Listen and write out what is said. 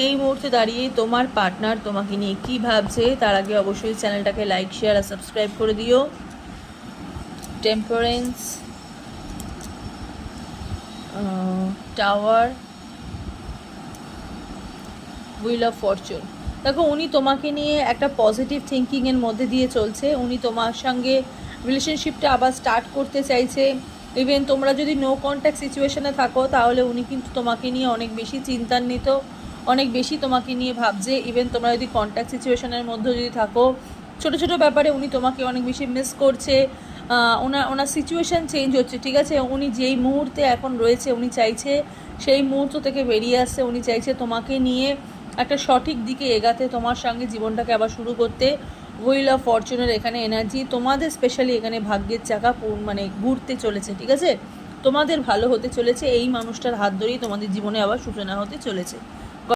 এই মুহূর্তে দাঁড়িয়ে তোমার পার্টনার তোমাকে নিয়ে কী ভাবছে তার আগে অবশ্যই চ্যানেলটাকে লাইক শেয়ার আর সাবস্ক্রাইব করে দিও। Temperance, tower, wheel of Fortune. দেখো উনি তোমাকে নিয়ে একটা পজিটিভ থিঙ্কিংয়ের মধ্যে দিয়ে চলছে। উনি তোমার সঙ্গে রিলেশনশিপটা আবার স্টার্ট করতে চাইছে। ইভেন তোমরা যদি নো কন্ট্যাক্ট সিচুয়েশনে থাকো তাহলে উনি কিন্তু তোমাকে নিয়ে অনেক বেশি চিন্তান্বিত, অনেক বেশি তোমাকে নিয়ে ভাবছে। ইভেন তোমরা যদি কন্ট্যাক্ট সিচুয়েশনের মধ্যে যদি থাকো, ছোটো ছোটো ব্যাপারে উনি তোমাকে অনেক বেশি মিস করছে। ওনার সিচুয়েশান চেঞ্জ হচ্ছে, ঠিক আছে। উনি যেই মুহূর্তে এখন রয়েছে উনি চাইছে সেই মুহূর্ত থেকে বেরিয়ে আসছে। উনি চাইছে তোমাকে নিয়ে একটা সঠিক দিকে এগাতে, তোমার সঙ্গে জীবনটাকে আবার শুরু করতে। হুইল অফ ফরচুনের এখানে এনার্জি তোমাদের, স্পেশালি এখানে ভাগ্যের চাকা মানে ঘুরতে চলেছে, ঠিক আছে। তোমাদের ভালো হতে চলেছে, এই মানুষটার হাত ধরেই তোমাদের জীবনে আবার সূচনা হতে চলেছে।